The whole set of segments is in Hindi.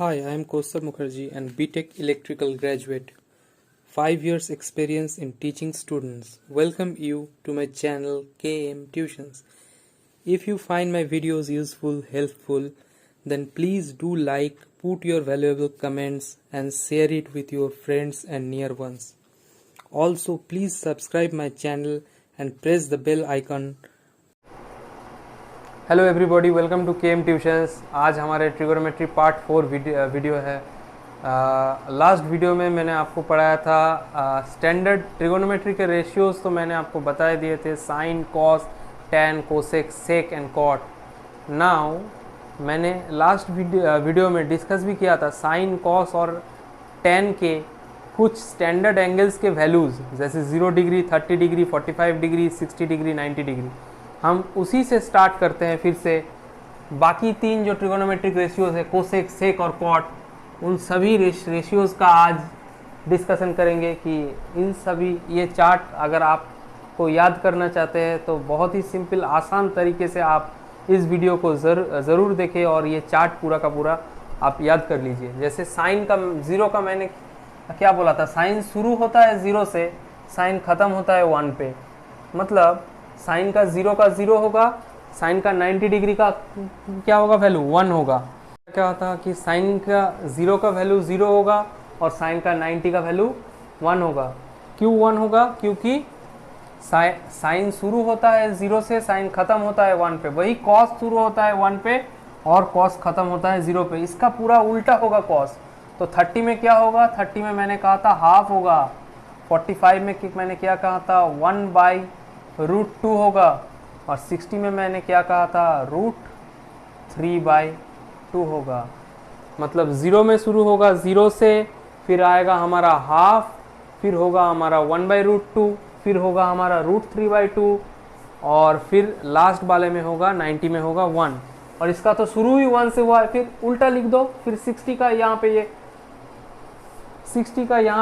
Hi, I am Kaustav Mukherjee and BTech Electrical graduate. 5 years experience in teaching students. Welcome you to my channel KM Tuitions. If you find my videos useful, helpful, then please do like, put your valuable comments and share it with your friends and near ones. Also, please subscribe my channel and press the bell icon. Hello everybody, welcome to KM tuitions. आज हमारे ट्रिगोनोमेट्री पार्ट 4 वीडियो है। लास्ट वीडियो में मैंने आपको पढ़ाया था स्टैंडर्ड ट्रिगोनोमेट्री के रेशियोज, तो मैंने आपको बता दिए थे sine, cos, tan, cosec, sec and cot. Now मैंने लास्ट वीडियो में डिस्कस भी किया था साइन, कॉस और टैन के कुछ स्टैंडर्ड एंगल्स के वैल्यूज़, जैसे 0 degree, 30 degree, 45 degree, 60 degree, 90 degree. हम उसी से स्टार्ट करते हैं फिर से। बाकी तीन जो ट्रिगोनोमेट्रिक रेशियोज है, कोसेक, सेक और कॉट, उन सभी रेशियोज का आज डिस्कशन करेंगे कि इन सभी ये चार्ट अगर आपको याद करना चाहते हैं तो बहुत ही सिंपल आसान तरीके से आप इस वीडियो को ज़रूर देखें और ये चार्ट पूरा का पूरा आप याद कर लीजिए। जैसे साइन का 0 का मैंने क्या बोला था, साइन शुरू होता है 0 से, साइन ख़त्म होता है 1 पे। मतलब साइन का 0 का 0 होगा, साइन का 90 डिग्री का क्या होगा वैल्यू 1 होगा। क्या होता है कि साइन का 0 का वैल्यू 0 होगा और साइन का 90 का वैल्यू 1 होगा। क्यों 1 होगा? क्योंकि साइन शुरू होता है 0 से, साइन खत्म होता है 1 पे। वही कॉस शुरू होता है 1 पे और कॉस खत्म होता है 0 पे। इसका पूरा उल्टा होगा कॉस। तो 30 में क्या होगा? 30 में मैंने कहा था हाफ होगा। 45 में मैंने क्या कहा था? 1/√2 होगा। और 60 में मैंने क्या कहा था? √3/2 होगा। मतलब 0 में शुरू होगा 0 से, फिर आएगा हमारा हाफ, फिर होगा हमारा 1/√2, फिर होगा हमारा √3/2 और फिर लास्ट वाले में होगा 90 में होगा 1। और इसका तो शुरू ही 1 से हुआ है, फिर उल्टा लिख दो। फिर 60 का यहाँ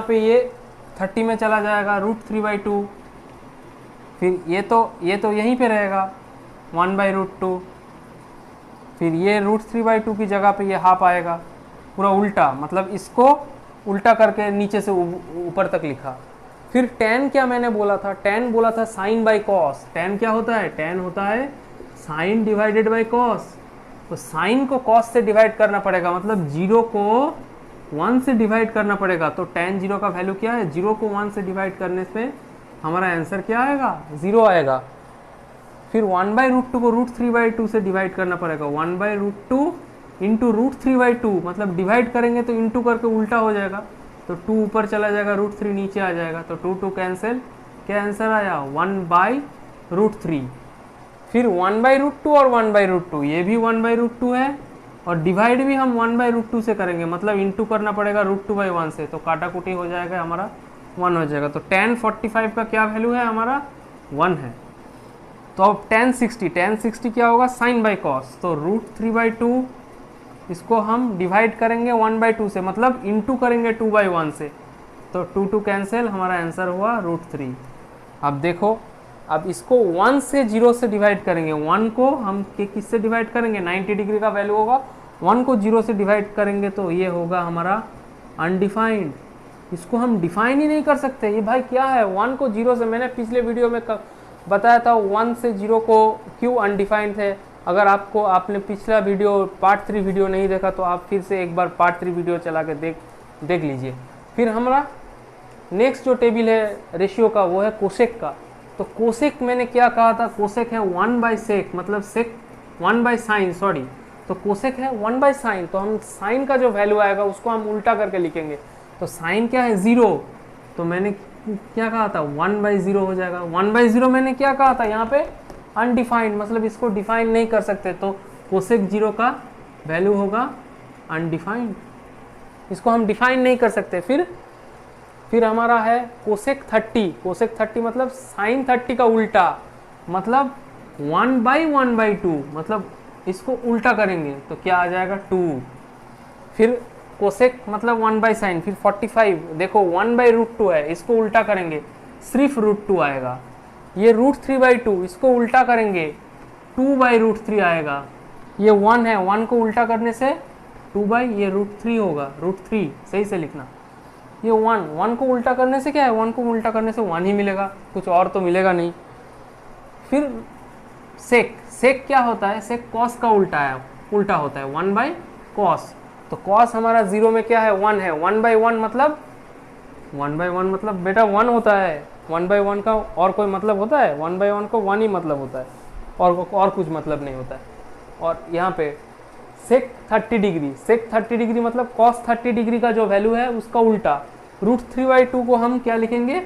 पे ये 30 में चला जाएगा √3/2। फिर ये तो यहीं पे रहेगा 1/√2। फिर ये √3/2 की जगह पे ये हाफ आएगा, पूरा उल्टा। मतलब इसको उल्टा करके नीचे से ऊपर तक लिखा। फिर tan क्या मैंने बोला था? tan बोला था साइन बाई कॉस। tan क्या होता है? tan होता है साइन डिवाइडेड बाई कॉस। तो साइन को कॉस से डिवाइड करना पड़ेगा, मतलब 0 को 1 से डिवाइड करना पड़ेगा। तो tan 0 का वैल्यू क्या है? 0 को 1 से डिवाइड करने से हमारा आंसर क्या आएगा? 0 आएगा। फिर 1/√2 को √3/2 से डिवाइड करना पड़ेगा। 1/√2 इंटू √3/2, मतलब डिवाइड करेंगे तो इंटू करके उल्टा हो जाएगा। तो 2 ऊपर चला जाएगा, √3 नीचे आ जाएगा। तो 2 कैंसिल, क्या आंसर आया? 1/√3। फिर 1/√2 और 1/√2, ये भी 1/√2 है और डिवाइड भी हम 1/√2 से करेंगे, मतलब इंटू करना पड़ेगा √2/1 से। तो काटा कुटी हो जाएगा, हमारा 1 हो जाएगा। तो tan 45 का क्या वैल्यू है? हमारा 1 है। तो अब tan 60 क्या होगा? Sine by cos. तो √3/2 इसको हम डिवाइड करेंगे 1/2 से, मतलब इंटू करेंगे 2/1 से। तो 2 कैंसिल, हमारा आंसर हुआ √3। अब देखो, अब इसको 1 से 0 से डिवाइड करेंगे। 1 को हम किससे डिवाइड करेंगे? 90 डिग्री का वैल्यू होगा। 1 को 0 से डिवाइड करेंगे तो ये होगा हमारा अनडिफाइंड। इसको हम डिफाइन ही नहीं कर सकते। ये भाई क्या है? 1 को 0 से, मैंने पिछले वीडियो में बताया था 1 से 0 को क्यों अनडिफाइंड है। अगर आपने पिछला वीडियो पार्ट 3 वीडियो नहीं देखा तो आप फिर से एक बार पार्ट 3 वीडियो चला के देख लीजिए। फिर हमारा नेक्स्ट जो टेबल है रेशियो का, वो है कोसेक का। तो कोसेक मैंने क्या कहा था? कोसेक है 1/सेक, मतलब सेक 1/साइन, सॉरी। तो कोसेक है 1/साइन। तो हम साइन का जो वैल्यू आएगा उसको हम उल्टा करके लिखेंगे। तो साइन क्या है? 0। तो मैंने क्या कहा था? 1/0 हो जाएगा। 1/0 मैंने क्या कहा था? यहाँ पे अनडिफाइंड, मतलब इसको डिफाइन नहीं कर सकते। तो कोसेक 0 का वैल्यू होगा अनडिफाइंड, इसको हम डिफाइन नहीं कर सकते। फिर हमारा है कोसेक 30। कोसेक 30 मतलब साइन 30 का उल्टा, मतलब 1/1/2, मतलब इसको उल्टा करेंगे तो क्या आ जाएगा? 2। फिर कोसेक मतलब 1/साइन। फिर 45 देखो 1/√2 है, इसको उल्टा करेंगे सिर्फ √2 आएगा। ये √3/2, इसको उल्टा करेंगे 2/√3 आएगा। ये 1 है, 1 को उल्टा करने से 2 ये √3 होगा, √3 सही से लिखना। ये 1 को उल्टा करने से क्या है, 1 को उल्टा करने से 1 ही मिलेगा, कुछ और तो मिलेगा नहीं। फिर सेक क्या होता है, सेक कॉस का उल्टा होता है, 1/cos। तो cos हमारा 0 में क्या है, 1 है। 1/1 मतलब 1/1 मतलब बेटा 1 होता है। 1/1 का और कोई मतलब होता है, 1/1 को 1 ही मतलब होता है, और कुछ मतलब नहीं होता है। और यहाँ पे सेक 30 डिग्री, सेक 30 डिग्री मतलब cos 30 डिग्री का जो वैल्यू है उसका उल्टा। √3/2 को हम क्या लिखेंगे,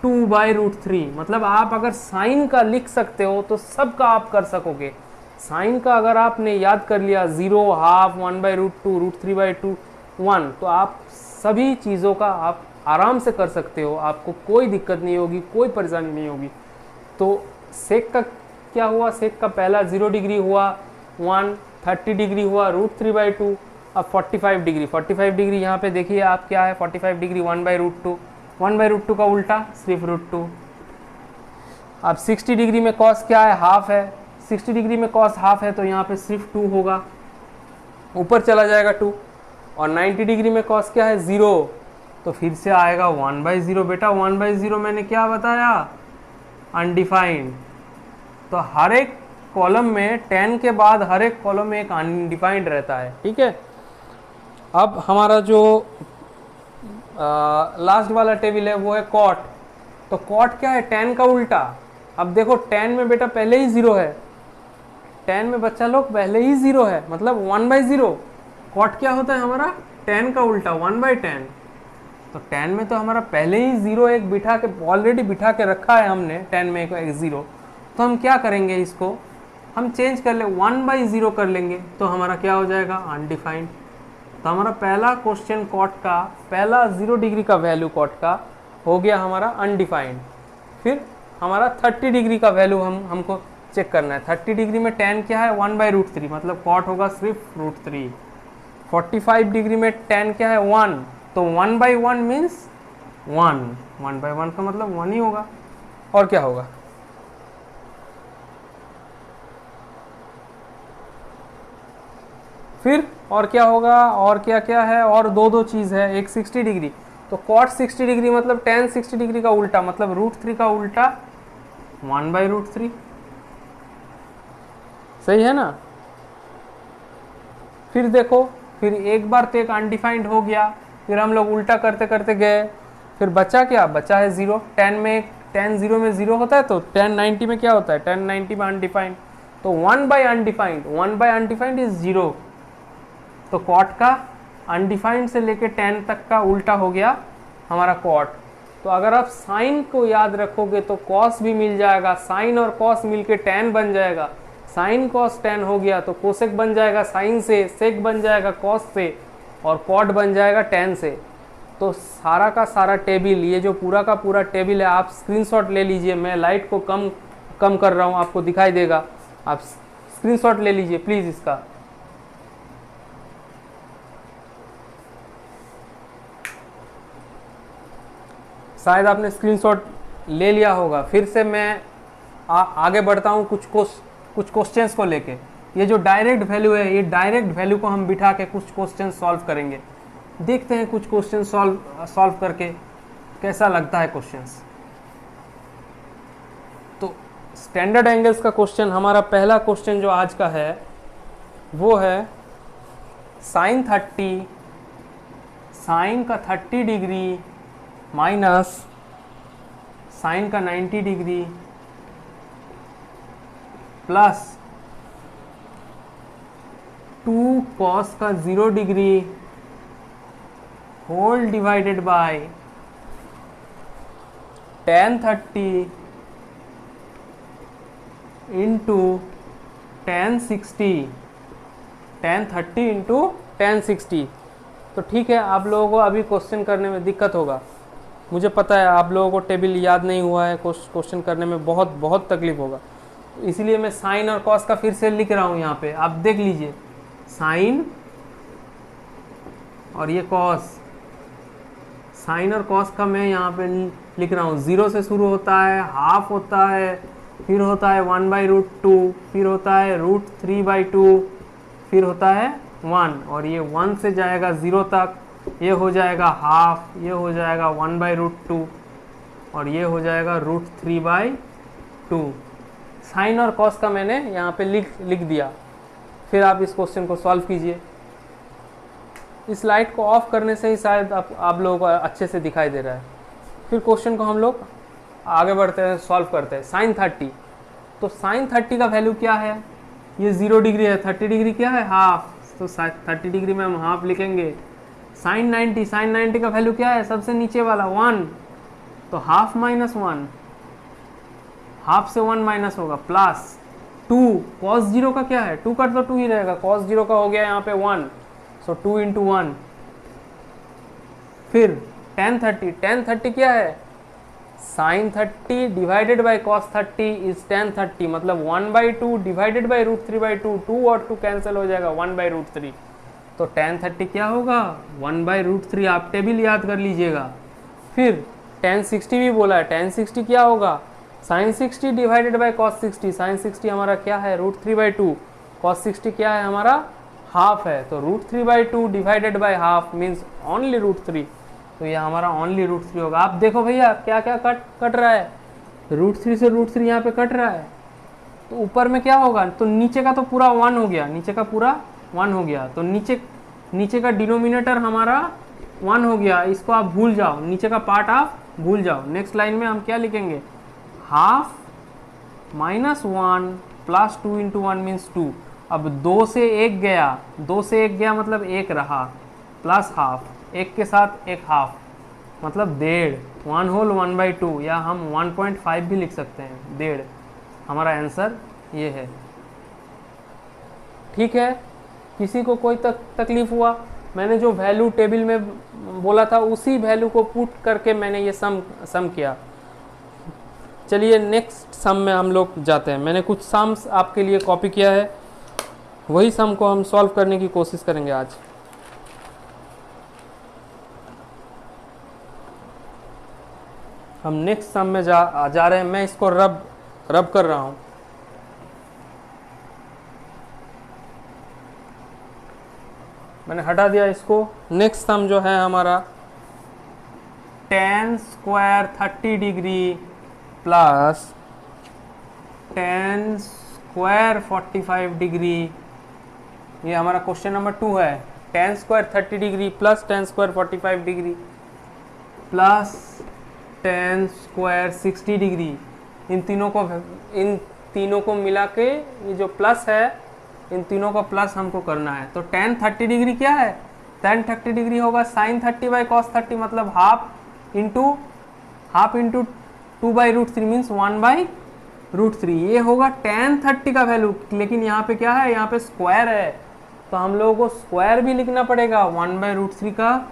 2/√3। मतलब आप अगर साइन का लिख सकते हो तो सबका आप कर सकोगे। साइन का अगर आपने याद कर लिया 0, हाफ, 1/√2, √3/2, 1, तो आप सभी चीज़ों का आप आराम से कर सकते हो, आपको कोई दिक्कत नहीं होगी, कोई परेशानी नहीं होगी। तो सेक का क्या हुआ, सेक का पहला 0 डिग्री हुआ 1, 30 डिग्री हुआ √3/2, अब 45 डिग्री यहाँ पे देखिए आप क्या है, 45 डिग्री 1/√2, 1/√2 का उल्टा सिर्फ √2। अब 60 डिग्री में कॉस क्या है, हाफ है, 60 डिग्री में कॉस हाफ है तो यहाँ पे सिर्फ 2 होगा, ऊपर चला जाएगा 2। और 90 डिग्री में कॉस क्या है, 0, तो फिर से आएगा 1/0। बेटा 1/0 मैंने क्या बताया, अनडिफाइंड। तो हर एक कॉलम में 10 के बाद हर एक कॉलम में एक अनडिफाइंड रहता है, ठीक है। अब हमारा जो लास्ट वाला टेबल है वो है कॉट। तो कॉट क्या है, 10 का उल्टा। अब देखो 10 में बेटा पहले ही 0 है, 10 में बच्चा लोग पहले ही 0 है, मतलब 1/0। कॉट क्या होता है हमारा, 10 का उल्टा, 1/10। तो 10 में तो हमारा पहले ही 0 एक बिठा के ऑलरेडी बिठा के रखा है हमने, 10 में एक 0। तो हम क्या करेंगे, इसको हम चेंज कर ले, 1/0 कर लेंगे, तो हमारा क्या हो जाएगा, अनडिफाइंड। तो हमारा पहला क्वेश्चन कॉट का, पहला 0 डिग्री का वैल्यू कॉट का हो गया हमारा अनडिफाइंड। फिर हमारा 30 डिग्री का वैल्यू हमको चेक करना है। 30 डिग्री में 10 क्या है, 1/√3, मतलब कॉट होगा सिर्फ √3। 45 डिग्री में 10 क्या है, 1, तो 1/1 मीन्स 1, 1/1 का मतलब 1 ही होगा, और क्या होगा। फिर और क्या होगा, और क्या क्या है, और दो चीज़ है, एक 60 डिग्री। तो कॉट 60 डिग्री मतलब tan 60 डिग्री का उल्टा, मतलब √3 का उल्टा 1/√3, सही है ना। फिर देखो, फिर एक बार तो एक अनडिफाइंड हो गया, फिर हम लोग उल्टा करते करते गए, फिर बचा क्या, बचा है 0। 10 0 में 0 होता है, तो 10 90 में क्या होता है, 10 90 में अनडिफाइंड। तो 1/अनडिफाइंड इज 0। तो कॉट का अनडिफाइंड से लेके 10 तक का उल्टा हो गया हमारा कॉट। तो अगर आप साइन को याद रखोगे तो कॉस भी मिल जाएगा, साइन और कॉस मिलके tan बन जाएगा, साइन कॉस tan हो गया तो कोसेक बन जाएगा साइन से, सेक बन जाएगा कॉस से, और कॉट बन जाएगा tan से। तो सारा का सारा टेबल, ये जो पूरा का पूरा टेबल है, आप स्क्रीनशॉट ले लीजिए। मैं लाइट को कम कर रहा हूँ, आपको दिखाई देगा, आप स्क्रीनशॉट ले लीजिए प्लीज़ इसका। शायद आपने स्क्रीनशॉट ले लिया होगा। फिर से मैं आगे बढ़ता हूँ कुछ क्वेश्चंस को लेके। ये जो डायरेक्ट वैल्यू है, ये डायरेक्ट वैल्यू को हम बिठा के कुछ क्वेश्चन सॉल्व करेंगे। देखते हैं कुछ क्वेश्चन सॉल्व करके कैसा लगता है क्वेश्चंस। तो स्टैंडर्ड एंगल्स का क्वेश्चन, हमारा पहला क्वेश्चन जो आज का है वो है साइन का 30 डिग्री माइनस साइन का 90 डिग्री प्लस 2 कॉस का 0 degree whole divided by tan 30 into tan 60, tan 30 into tan 60। तो ठीक है, आप लोगों को अभी क्वेश्चन करने में दिक्कत होगा, मुझे पता है। आप लोगों को टेबल याद नहीं हुआ है, क्वेश्चन करने में बहुत तकलीफ होगा, इसलिए मैं साइन और कॉस का फिर से लिख रहा हूँ यहाँ पे। आप देख लीजिए, साइन और ये कॉस, साइन और कॉस का मैं यहाँ पे लिख रहा हूँ। 0 से शुरू होता है, हाफ होता है, फिर होता है 1/√2, फिर होता है √3/2, फिर होता है 1 और ये 1 से जाएगा 0 तक, ये हो जाएगा हाफ, ये हो जाएगा 1/√2 और ये हो जाएगा √3/2। साइन और कॉस का मैंने यहाँ पे लिख दिया। फिर आप इस क्वेश्चन को सॉल्व कीजिए। इस लाइट को ऑफ करने से ही शायद आप लोगों को अच्छे से दिखाई दे रहा है। फिर क्वेश्चन को हम लोग आगे बढ़ते हैं, सॉल्व करते हैं। साइन 30, तो साइन 30 का वैल्यू क्या है? ये 0 डिग्री है, 30 डिग्री क्या है? हाफ, तो 30 डिग्री में हम हाफ लिखेंगे। साइन 90, साइन 90 का वैल्यू क्या है? सबसे नीचे वाला 1, तो हाफ माइनस 1, हाफ से 1 माइनस होगा, प्लस 2। कॉस 0 का क्या है? 2 का तो 2 ही रहेगा, कॉस 0 का हो गया यहाँ पे 1, सो 2 × 1। फिर tan 30, tan 30 क्या है? Sine 30 divided by cos 30 is tan 30, मतलब 1/2 डिवाइडेड बाई √3/2, 2 और 2 कैंसिल हो जाएगा, 1/√3। तो tan 30 क्या होगा? 1/√3। आप टेबल याद कर लीजिएगा। फिर tan 60 भी बोला है, tan 60 क्या होगा? Sine 60 divided by cos 60, sine 60 हमारा क्या है? √3/2, कॉस 60 क्या है हमारा? हाफ है, तो √3/2 divided by half means only √3, तो ये हमारा ओनली √3 होगा। आप देखो भैया क्या क्या कट रहा है, √3 से √3 यहाँ पे कट रहा है, तो ऊपर में क्या होगा? तो नीचे का तो पूरा 1 हो गया, नीचे का पूरा 1 हो गया, तो नीचे का डिनोमिनेटर हमारा 1 हो गया। इसको आप भूल जाओ, नीचे का पार्ट आप भूल जाओ। नेक्स्ट लाइन में हम क्या लिखेंगे? Half minus 1 plus 2 × 1 means 2। अब 2 से 1 गया, 2 से 1 गया मतलब 1 रहा, प्लस हाफ, 1 के साथ 1 हाफ मतलब 1.5, 1 होल 1/2, या हम 1.5 भी लिख सकते हैं, 1.5। हमारा आंसर ये है। ठीक है, किसी को कोई तकलीफ हुआ? मैंने जो वैल्यू टेबल में बोला था उसी वैल्यू को पुट करके मैंने ये सम किया। चलिए नेक्स्ट सम में हम लोग जाते हैं। मैंने कुछ सम्स आपके लिए कॉपी किया है, वही सम को हम सॉल्व करने की कोशिश करेंगे आज। हम नेक्स्ट सम में जा रहे हैं। मैं इसको रब कर रहा हूं। मैंने हटा दिया इसको। नेक्स्ट सम जो है हमारा tan square 30 degree plus tan square 45 degree, ये हमारा क्वेश्चन नंबर 2 है। tan square 30 degree plus tan square 45 degree plus tan square 60 degree, इन तीनों को मिला के ये जो प्लस है, इन तीनों का प्लस हमको करना है। तो tan 30 डिग्री क्या है? tan 30 डिग्री होगा sin 30 बाई cos 30, मतलब हाफ इंटू 2/√3 मीन्स 1/√3। ये होगा tan 30 का वैल्यू, लेकिन यहाँ पे क्या है? यहाँ पे स्क्वायर है, तो हम लोगों को स्क्वायर भी लिखना पड़ेगा, 1/√3 का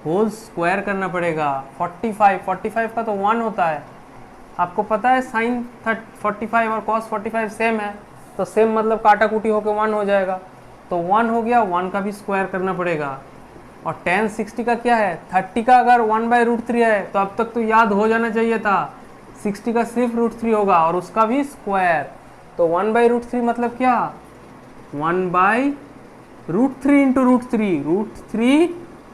होल स्क्वायर करना पड़ेगा। 45 का तो 1 होता है, आपको पता है। साइन 45 और कॉस 45 सेम है, तो सेम मतलब काटा कुटी होकर 1 हो जाएगा, तो 1 हो गया, 1 का भी स्क्वायर करना पड़ेगा। और tan 60 का क्या है? 30 का अगर 1/√3 है तो अब तक तो याद हो जाना चाहिए था, 60 का सिर्फ √3 होगा और उसका भी स्क्वायर, तो 1/√3 मतलब क्या? 1/√3 इंटू √3, √3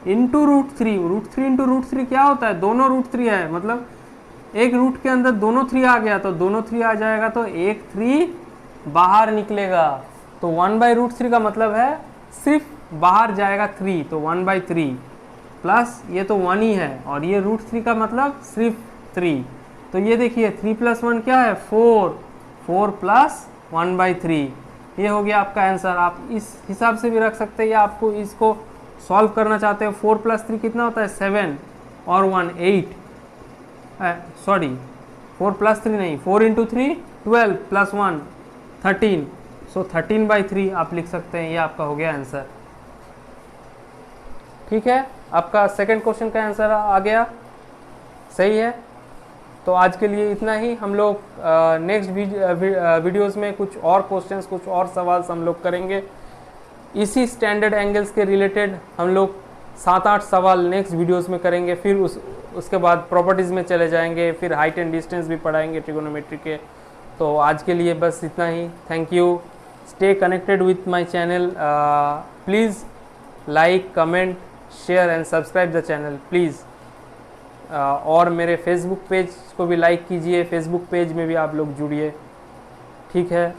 इंटू √3, √3 इंटू √3 क्या होता है? दोनों √3 है, मतलब एक रूट के अंदर दोनों 3 आ गया, तो दोनों 3 आ जाएगा, तो एक 3 बाहर निकलेगा। तो 1/√3 का मतलब है सिर्फ बाहर जाएगा 3, तो 1/3 प्लस ये तो 1 ही है, और ये √3 का मतलब सिर्फ 3, तो ये देखिए 3 + 1 क्या है? 4 प्लस 1/3, ये हो गया आपका आंसर। आप इस हिसाब से भी रख सकते हैं, या आपको इसको सॉल्व करना चाहते हैं। 4 + 3 कितना होता है? 7 और 1 8, सॉरी 4 + 3 नहीं, 4 × 3 12 + 1 13, सो 13/3 आप लिख सकते हैं। ये आपका हो गया आंसर। ठीक है, आपका सेकंड क्वेश्चन का आंसर आ गया, सही है। तो आज के लिए इतना ही। हम लोग नेक्स्ट वीडियोस में कुछ और क्वेश्चंस, कुछ और सवाल हम लोग करेंगे इसी स्टैंडर्ड एंगल्स के रिलेटेड। हम लोग 7-8 सवाल नेक्स्ट वीडियोस में करेंगे, फिर उसके बाद प्रॉपर्टीज़ में चले जाएंगे, फिर हाइट एंड डिस्टेंस भी पढ़ाएंगे ट्रिगोनोमेट्री के। तो आज के लिए बस इतना ही। Thank you. Stay connected with my channel. Please like, comment, share and subscribe the channel please. और मेरे फेसबुक पेज को भी लाइक कीजिए, फेसबुक पेज में भी आप लोग जुड़िए, ठीक है।